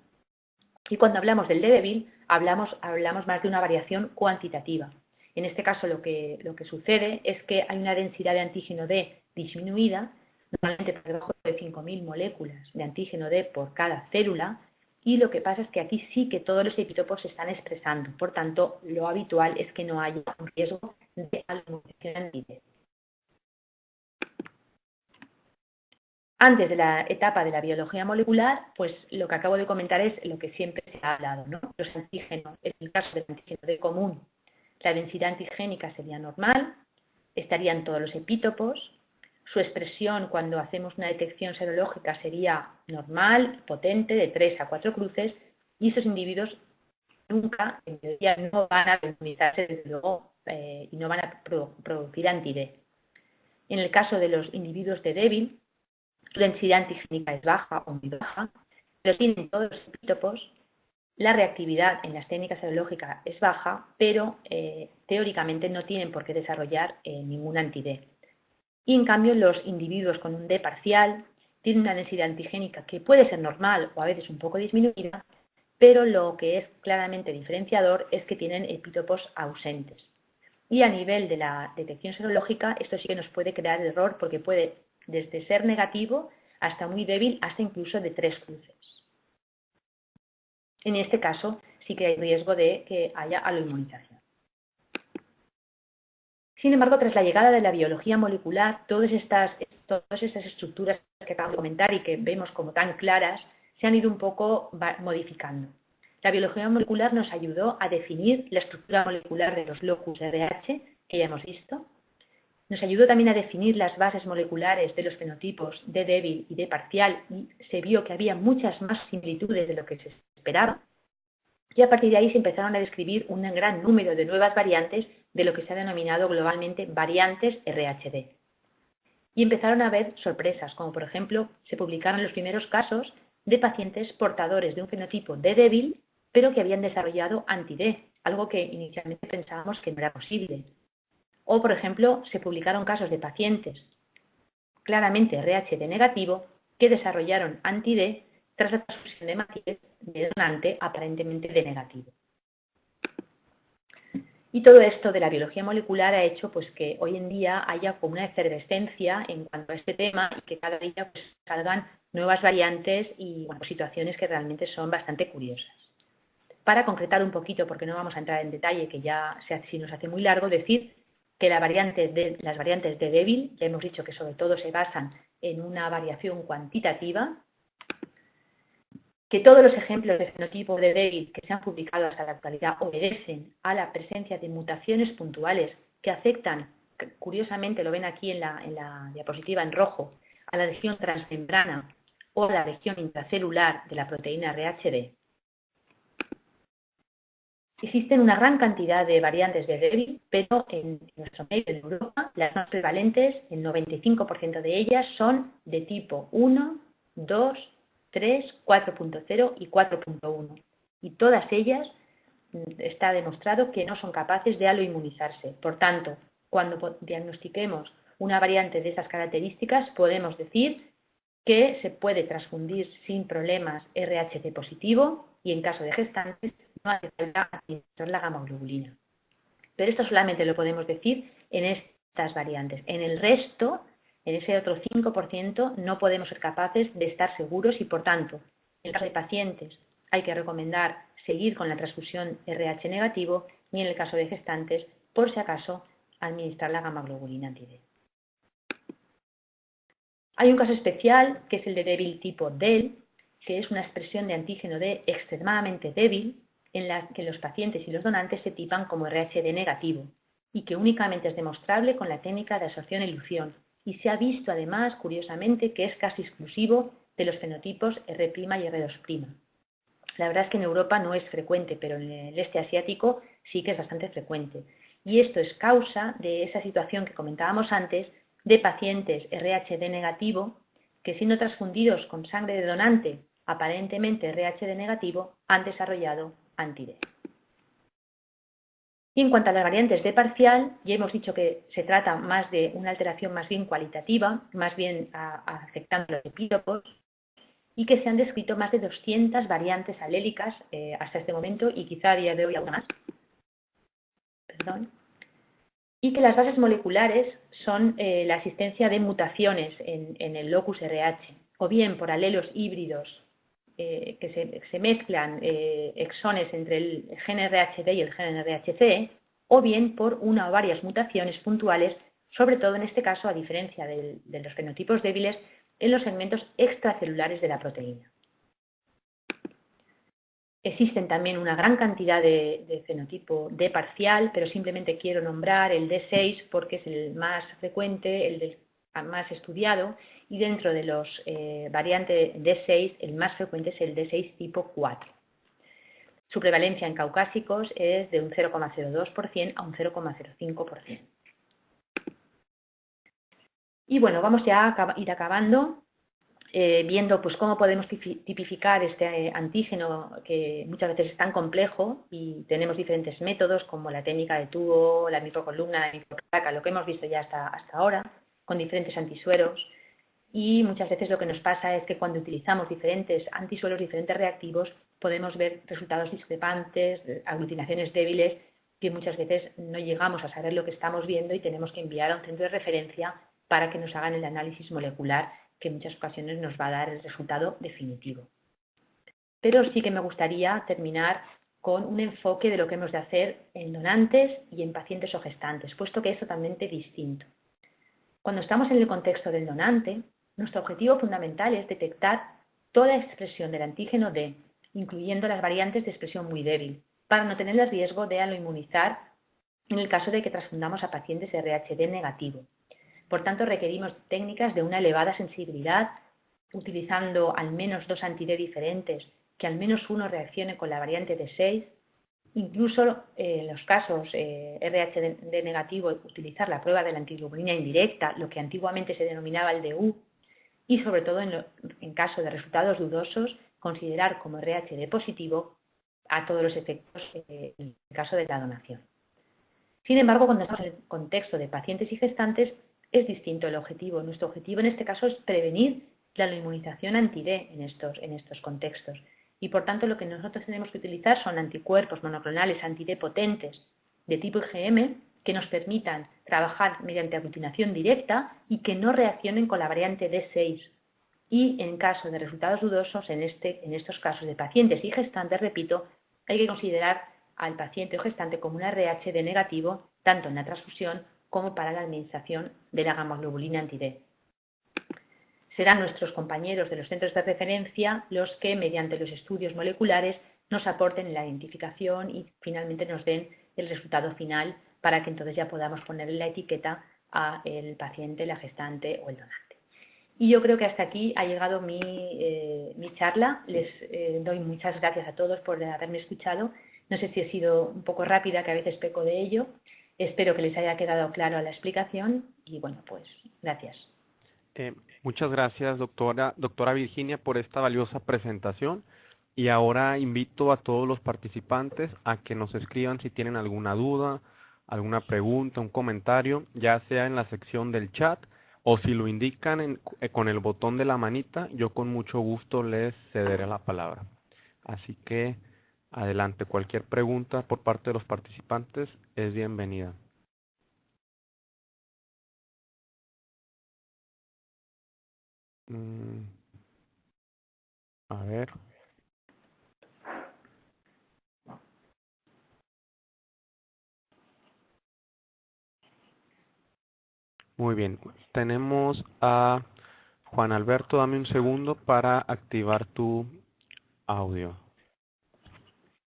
Y cuando hablamos del D débil, hablamos más de una variación cuantitativa. En este caso, lo que sucede es que hay una densidad de antígeno D disminuida, normalmente por debajo de 5.000 moléculas de antígeno D por cada célula, y lo que pasa es que aquí sí que todos los epítopos se están expresando. Por tanto, lo habitual es que no haya un riesgo de aluminización anti-D. Antes de la etapa de la biología molecular, pues lo que acabo de comentar es lo que siempre se ha hablado, ¿no? Los antígenos, en el caso del antígeno D común, la densidad antigénica sería normal, estarían todos los epítopos, su expresión cuando hacemos una detección serológica sería normal, potente, de 3 a 4 cruces, y esos individuos nunca, en teoría, no van a inmunizarse, desde luego, y no van a producir anti-D. En el caso de los individuos de débil, su densidad antigénica es baja o muy baja, pero tienen todos los epítopos, la reactividad en las técnicas serológicas es baja, pero teóricamente no tienen por qué desarrollar ningún anti-D. Y en cambio los individuos con un D parcial tienen una densidad antigénica que puede ser normal o a veces un poco disminuida, pero lo que es claramente diferenciador es que tienen epítopos ausentes. Y a nivel de la detección serológica, esto sí que nos puede crear error porque puede desde ser negativo hasta muy débil, hasta incluso de 3 cruces. En este caso sí que hay riesgo de que haya aloinmunización. Sin embargo, tras la llegada de la biología molecular, todas estas estructuras que acabo de comentar y que vemos como tan claras, se han ido un poco modificando. La biología molecular nos ayudó a definir la estructura molecular de los locus RH, que ya hemos visto, Nos ayudó también a definir las bases moleculares de los fenotipos D débil y D parcial y se vio que había muchas más similitudes de lo que se esperaba. Y a partir de ahí se empezaron a describir un gran número de nuevas variantes de lo que se ha denominado globalmente variantes RHD. Y empezaron a haber sorpresas, como por ejemplo se publicaron los primeros casos de pacientes portadores de un fenotipo D débil, pero que habían desarrollado anti-D, algo que inicialmente pensábamos que no era posible. O, por ejemplo, se publicaron casos de pacientes claramente RHD negativo que desarrollaron anti-D tras la transfusión de hemática de donante aparentemente D negativo. Y todo esto de la biología molecular ha hecho pues, que hoy en día haya como una efervescencia en cuanto a este tema, que cada día pues, salgan nuevas variantes y bueno, situaciones que realmente son bastante curiosas. Para concretar un poquito, porque no vamos a entrar en detalle, que ya si nos hace muy largo, decir que las variantes de débil, ya hemos dicho que sobre todo se basan en una variación cuantitativa, que todos los ejemplos de fenotipo de débil que se han publicado hasta la actualidad obedecen a la presencia de mutaciones puntuales que afectan, curiosamente lo ven aquí en la diapositiva en rojo, a la región transmembrana o a la región intracelular de la proteína RHD. Existen una gran cantidad de variantes de débil, pero en nuestro medio, en Europa, las más prevalentes, el 95% de ellas son de tipo 1, 2, 3, 4.0 y 4.1. Y todas ellas está demostrado que no son capaces de aloinmunizarse. Por tanto, cuando diagnostiquemos una variante de esas características, podemos decir que se puede transfundir sin problemas RHD positivo y en caso de gestantes no hace falta administrar la gamoglobulina. Pero esto solamente lo podemos decir en estas variantes. En el resto, en ese otro 5%, no podemos ser capaces de estar seguros y, por tanto, en el caso de pacientes hay que recomendar seguir con la transfusión RH negativo y en el caso de gestantes, por si acaso, administrar la gamoglobulina anti-D. Hay un caso especial que es el de débil tipo DEL, que es una expresión de antígeno D extremadamente débil en la que los pacientes y los donantes se tipan como RHD negativo y que únicamente es demostrable con la técnica de absorción-elución y se ha visto además, curiosamente, que es casi exclusivo de los fenotipos R' y R2'. La verdad es que en Europa no es frecuente, pero en el este asiático sí que es bastante frecuente. Y esto es causa de esa situación que comentábamos antes de pacientes RHD negativo que siendo transfundidos con sangre de donante aparentemente RHD negativo han desarrollado anti-D. Y en cuanto a las variantes D parcial, ya hemos dicho que se trata más de una alteración más bien cualitativa, más bien afectando a los epítopos, y que se han descrito más de 200 variantes alélicas hasta este momento y quizá a día de hoy aún más. Perdón. Y que las bases moleculares son la existencia de mutaciones en el locus RH, o bien por alelos híbridos que se mezclan exones entre el gen RHD y el gen RHC, o bien por una o varias mutaciones puntuales, sobre todo en este caso, a diferencia de los fenotipos débiles, en los segmentos extracelulares de la proteína. Existen también una gran cantidad de fenotipo D parcial, pero simplemente quiero nombrar el D6 porque es el más frecuente, el más estudiado, y dentro de los variantes D6, el más frecuente es el D6 tipo 4. Su prevalencia en caucásicos es de un 0,02% a un 0,05%. Y bueno, vamos ya a ir acabando. Viendo pues cómo podemos tipificar este antígeno que muchas veces es tan complejo y tenemos diferentes métodos como la técnica de tubo, la microcolumna, la microplaca, lo que hemos visto ya hasta ahora, con diferentes antisueros. Y muchas veces lo que nos pasa es que cuando utilizamos diferentes antisueros, diferentes reactivos, podemos ver resultados discrepantes, aglutinaciones débiles, que muchas veces no llegamos a saber lo que estamos viendo y tenemos que enviar a un centro de referencia para que nos hagan el análisis molecular que en muchas ocasiones nos va a dar el resultado definitivo. Pero sí que me gustaría terminar con un enfoque de lo que hemos de hacer en donantes y en pacientes o gestantes, puesto que es totalmente distinto. Cuando estamos en el contexto del donante, nuestro objetivo fundamental es detectar toda expresión del antígeno D, incluyendo las variantes de expresión muy débil, para no tener el riesgo de aloinmunizar en el caso de que transfundamos a pacientes RH negativo. Por tanto, requerimos técnicas de una elevada sensibilidad, utilizando al menos 2 anti-D diferentes, que al menos uno reaccione con la variante D6. Incluso en los casos RH negativo, utilizar la prueba de la antiglobulina indirecta, lo que antiguamente se denominaba el DU, y sobre todo en caso de resultados dudosos, considerar como RH positivo a todos los efectos en el caso de la donación. Sin embargo, cuando estamos en el contexto de pacientes y gestantes, es distinto el objetivo. Nuestro objetivo en este caso es prevenir la inmunización anti-D en estos contextos. Y por tanto, lo que nosotros tenemos que utilizar son anticuerpos monoclonales anti-D potentes de tipo IgM que nos permitan trabajar mediante aglutinación directa y que no reaccionen con la variante D6. Y en caso de resultados dudosos, en estos casos de pacientes y gestantes, repito, hay que considerar al paciente o gestante como un RH de negativo, tanto en la transfusión como para la administración de la gamma-globulina anti-D. Serán nuestros compañeros de los centros de referencia los que, mediante los estudios moleculares, nos aporten la identificación y finalmente nos den el resultado final para que entonces ya podamos ponerle la etiqueta al paciente, la gestante o el donante. Y yo creo que hasta aquí ha llegado mi charla. Les doy muchas gracias a todos por haberme escuchado. No sé si he sido un poco rápida, que a veces peco de ello. Espero que les haya quedado claro la explicación y bueno, pues gracias. Muchas gracias, doctora Virginia, por esta valiosa presentación. Y ahora invito a todos los participantes a que nos escriban si tienen alguna duda, alguna pregunta, un comentario, ya sea en la sección del chat o si lo indican con el botón de la manita, yo con mucho gusto les cederé la palabra. Así que adelante, cualquier pregunta por parte de los participantes es bienvenida. A ver. Muy bien, tenemos a Juan Alberto. Dame un segundo para activar tu audio.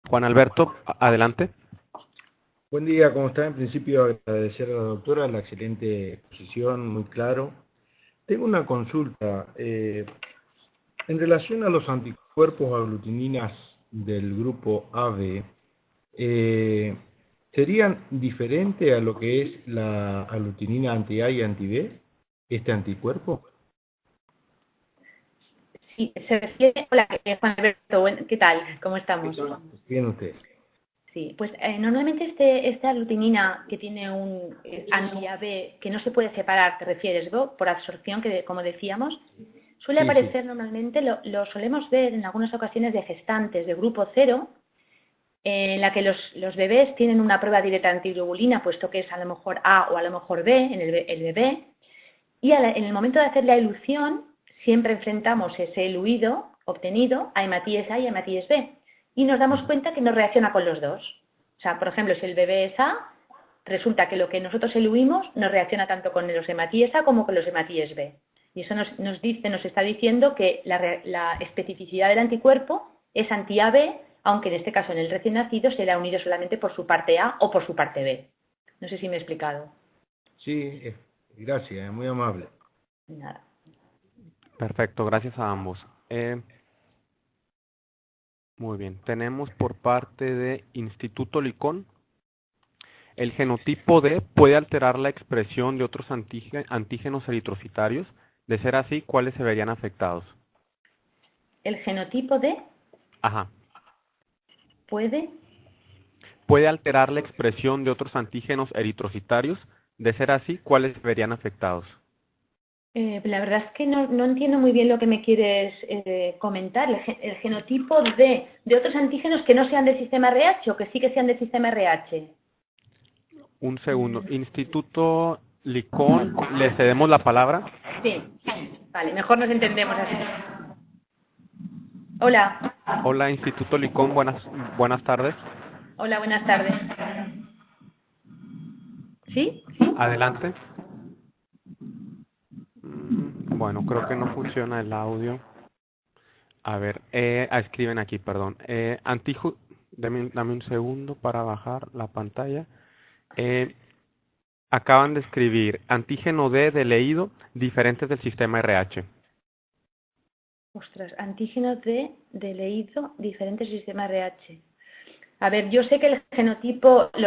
Juan Alberto, adelante. Buen día, ¿cómo está? En principio agradecer a la doctora la excelente exposición, muy claro. Tengo una consulta. En relación a los anticuerpos aglutininas del grupo AB, ¿serían diferentes a lo que es la aglutinina anti-A y anti-B, este anticuerpo? Sí, se refiere... Hola, Juan Alberto, ¿qué tal? ¿Cómo estamos? Bien usted. Sí, pues normalmente esta aglutinina que tiene un anti-AB que no se puede separar, ¿te refieres, ¿no? Por absorción, que como decíamos, suele aparecer normalmente, lo solemos ver en algunas ocasiones de gestantes de grupo 0, en la que los bebés tienen una prueba directa de antiglobulina, puesto que es a lo mejor A o a lo mejor B, en el bebé, y en el momento de hacer la elución, siempre enfrentamos ese eluido obtenido a hematíes A y hematíes B, y nos damos cuenta que no reacciona con los dos. O sea, por ejemplo, si el bebé es A, resulta que lo que nosotros eluimos no reacciona tanto con los hematíes A como con los hematíes B. Y eso nos está diciendo que la especificidad del anticuerpo es anti-AB, aunque en este caso en el recién nacido será unido solamente por su parte A o por su parte B. No sé si me he explicado. Sí, gracias, muy amable. Nada. Perfecto, gracias a ambos. Muy bien, tenemos por parte de Instituto Licón. El genotipo D puede alterar la expresión de otros antígenos eritrocitarios. De ser así, ¿cuáles se verían afectados? ¿El genotipo D? Ajá. Puede alterar la expresión de otros antígenos eritrocitarios. De ser así, ¿cuáles se verían afectados? La verdad es que no entiendo muy bien lo que me quieres comentar. El genotipo D de otros antígenos que no sean del sistema RH o que sí que sean del sistema RH. Un segundo. Instituto Licón, ¿le cedemos la palabra? Sí, vale, mejor nos entendemos así. Hola. Hola, Instituto Licón, buenas tardes. Hola, buenas tardes. ¿Sí? Adelante. Bueno, creo que no funciona el audio. A ver, escriben aquí, perdón. Dame un segundo para bajar la pantalla. Acaban de escribir antígeno D de leído diferentes del sistema RH. Ostras, antígenos de leído diferentes del sistema RH. A ver, yo sé que los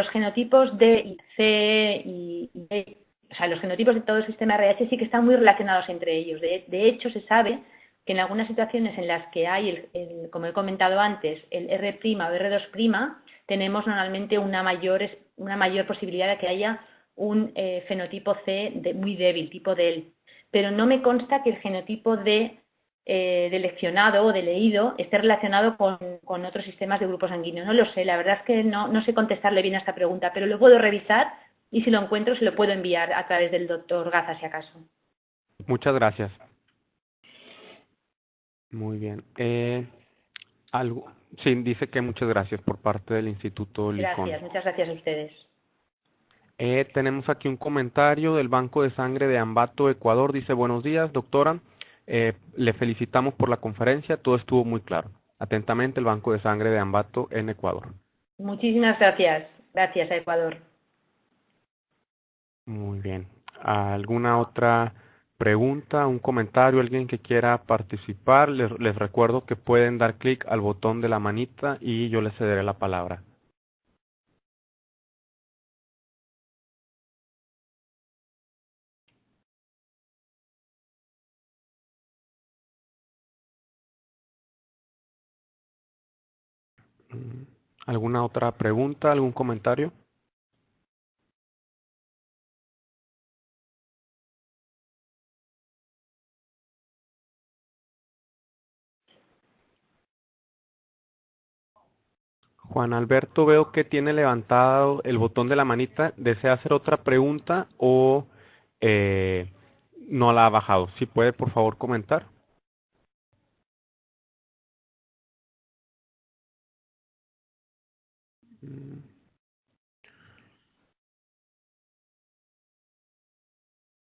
genotipos D y C y E, o sea, los genotipos de todo el sistema RH sí que están muy relacionados entre ellos. De hecho, se sabe que en algunas situaciones en las que hay, como he comentado antes, el R' o R2', tenemos normalmente una mayor posibilidad de que haya un fenotipo C muy débil, tipo DEL. Pero no me consta que el genotipo D de leccionado o de leído esté relacionado con otros sistemas de grupos sanguíneos. No lo sé, la verdad es que no sé contestarle bien a esta pregunta, pero lo puedo revisar y si lo encuentro se lo puedo enviar a través del doctor Gaza, si acaso. Muchas gracias. Muy bien. Sí, dice que muchas gracias por parte del Instituto Licón. Gracias, muchas gracias a ustedes. Tenemos aquí un comentario del Banco de Sangre de Ambato, Ecuador. Dice, buenos días, doctora. Le felicitamos por la conferencia, todo estuvo muy claro. Atentamente, el Banco de Sangre de Ambato en Ecuador. Muchísimas gracias. Gracias a Ecuador. Muy bien. ¿Alguna otra pregunta, un comentario, alguien que quiera participar? Les recuerdo que pueden dar clic al botón de la manita y yo les cederé la palabra. ¿Alguna otra pregunta, algún comentario? Juan Alberto, veo que tiene levantado el botón de la manita. ¿Desea hacer otra pregunta o no la ha bajado? Si puede, por favor, comentar.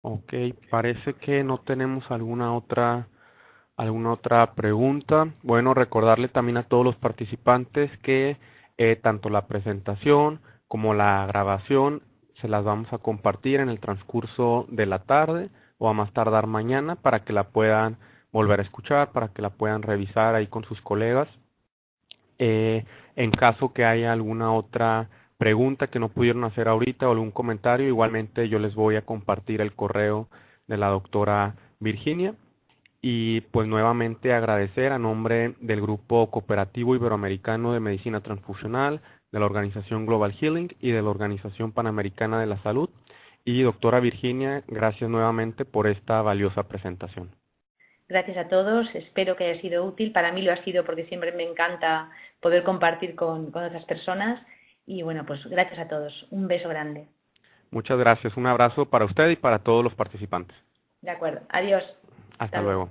Ok, parece que no tenemos alguna otra pregunta. Bueno, recordarle también a todos los participantes que tanto la presentación como la grabación se las vamos a compartir en el transcurso de la tarde o a más tardar mañana para que la puedan volver a escuchar, para que la puedan revisar ahí con sus colegas. En caso que haya alguna otra pregunta que no pudieron hacer ahorita o algún comentario, igualmente yo les voy a compartir el correo de la doctora Virginia. Y pues nuevamente agradecer a nombre del Grupo Cooperativo Iberoamericano de Medicina Transfusional, de la Organización Global Healing y de la Organización Panamericana de la Salud. Y doctora Virginia, gracias nuevamente por esta valiosa presentación. Gracias a todos, espero que haya sido útil. Para mí lo ha sido porque siempre me encanta poder compartir con otras personas. Y bueno, pues gracias a todos. Un beso grande. Muchas gracias. Un abrazo para usted y para todos los participantes. De acuerdo. Adiós. Hasta luego.